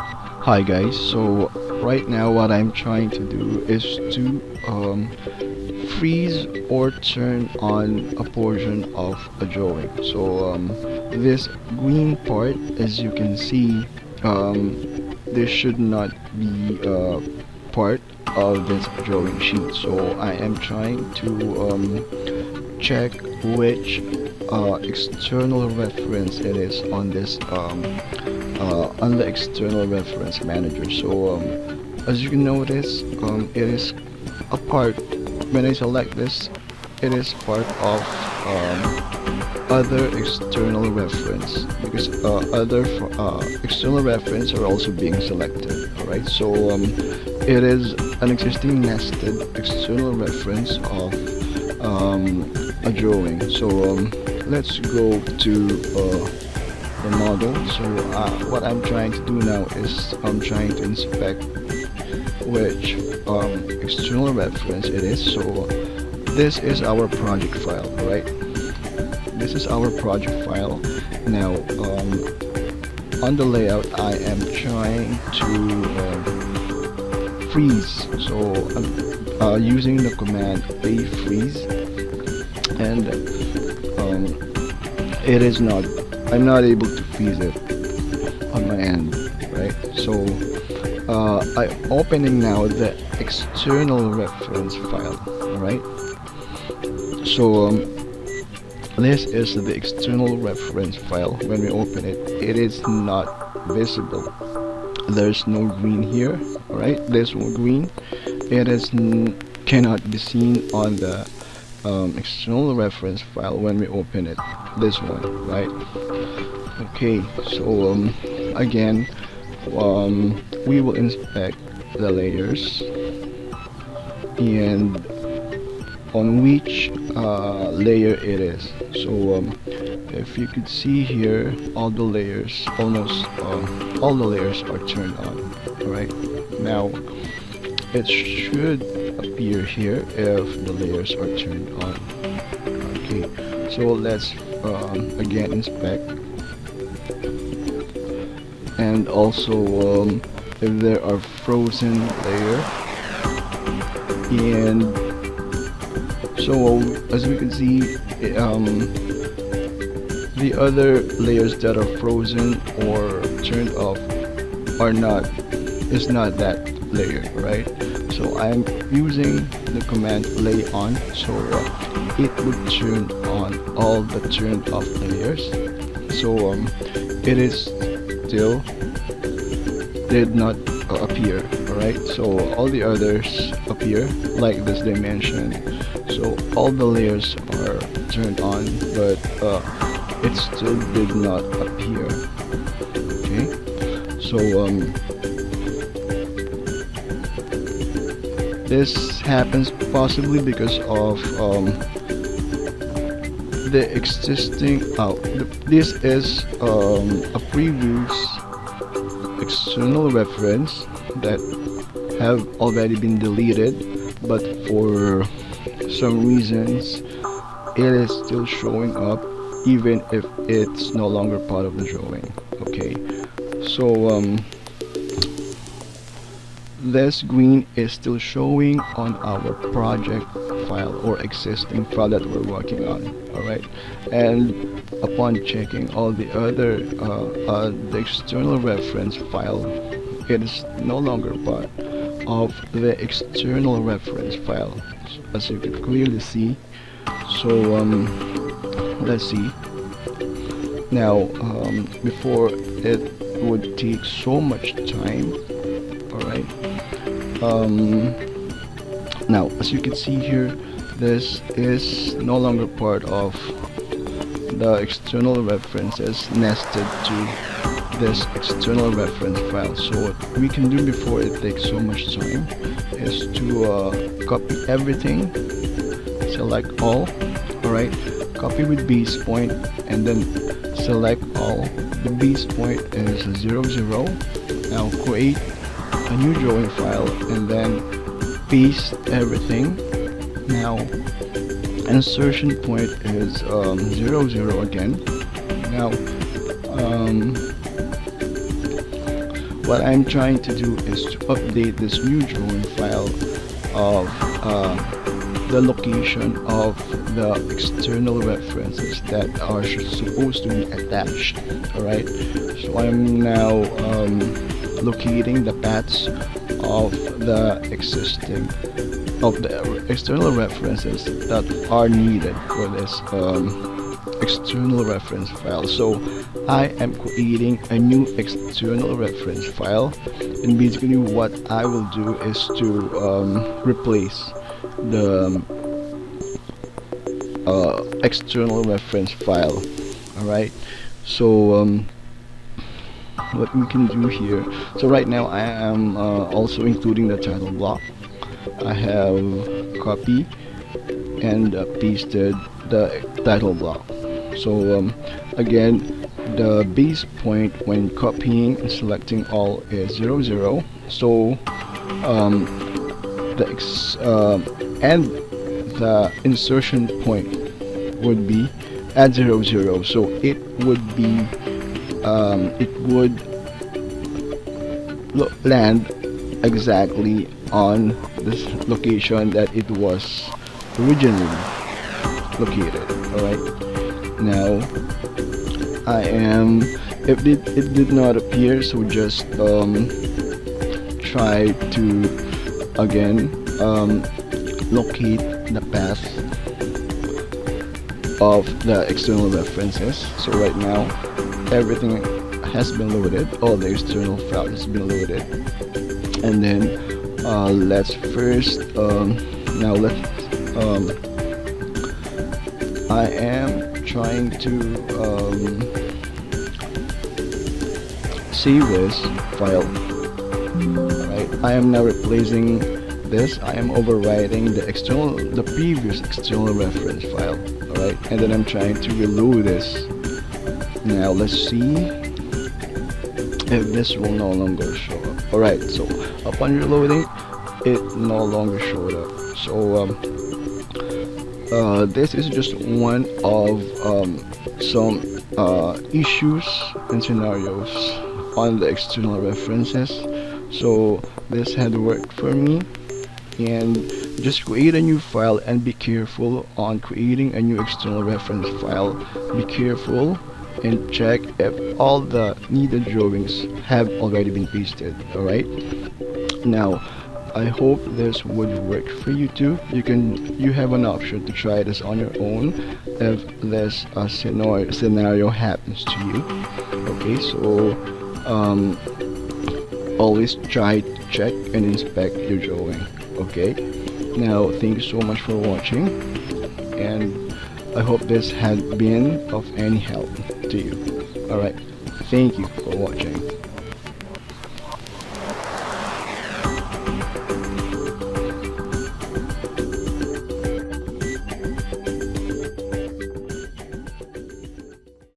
Hi guys, so right now what I'm trying to do is to freeze or turn on a portion of a drawing. So this green part, as you can see, this should not be part of this drawing sheet. So I am trying to check which external reference it is on the external reference manager. So as you can notice, it is a part. When I select this, it is part of other external reference, because other external reference are also being selected. Alright, so it is an existing nested external reference of a drawing. So let's go to the model. So what I'm trying to do now is I'm trying to inspect which external reference it is. So this is our project file, right? This is our project file. Now on the layout, I am trying to freeze. So I'm using the command a freeze, and it is not, I'm not able to freeze it on my end, right? So I'm opening now the external reference file. Alright, so this is the external reference file. When we open it, it is not visible. There's no green here. Alright, there's no green. It is cannot be seen on the external reference file when we open it, this one, right? Okay, so again, we will inspect the layers and on which layer it is. So if you could see here, all the layers, almost all the layers are turned on. Alright, now it should appear here if the layers are turned on. Okay, so let's again inspect, and also if there are frozen layer, and so as we can see, the other layers that are frozen or turned off is not that layer, right? So I'm using the command lay on, so it would turn on all the turned off layers. So it is still did not appear. Alright, so all the others appear like this dimension. So all the layers are turned on, but it still did not appear. Okay, so this happens possibly because of the existing this is a previous external reference that have already been deleted, but for some reasons it is still showing up even if it's no longer part of the drawing. Okay, so this green is still showing on our project file or existing file that we're working on. Alright, and upon checking all the other the external reference file, it is no longer part of the external reference file, as you can clearly see. So let's see now. Before, it would take so much time. Alright, now as you can see here, this is no longer part of the external references nested to this external reference file. So what we can do before it takes so much time is to copy everything, select all. Alright, copy with base point, and then select all. The base point is 0, 0. Now create a new drawing file and then paste everything. Now insertion point is 0, 0 again. Now what I'm trying to do is to update this new drawing file of the location of the external references that are supposed to be attached. Alright, so I'm now locating the paths of the external references that are needed for this external reference file. So I am creating a new external reference file, and basically what I will do is to replace the external reference file. Alright, so what we can do here, so right now I am also including the title block. I have copied and pasted the title block. So again, the base point when copying and selecting all is 0, 0. So and the insertion point would be at 0, 0. So it would be land exactly on this location that it was originally located. Alright, now I am, if it did not appear, so just try to again locate the path of the external references. So right now everything has been loaded, all the external file has been loaded, and then let's first I am trying to save this file. Right, I am now replacing this. I am overwriting the previous external reference file. Alright, and then I'm trying to reload this. Now let's see if this will no longer show up. Alright, so upon reloading, it no longer showed up. So this is just one of some issues and scenarios on the external references. So this had worked for me, and just create a new file and be careful on creating a new external reference file. Be careful and check if all the needed drawings have already been pasted. Alright, now I hope this would work for you too. You have an option to try this on your own if this scenario happens to you. Okay, so always try to check and inspect your drawing. Okay, now thank you so much for watching, and I hope this had been of any help to you. Alright, thank you for watching.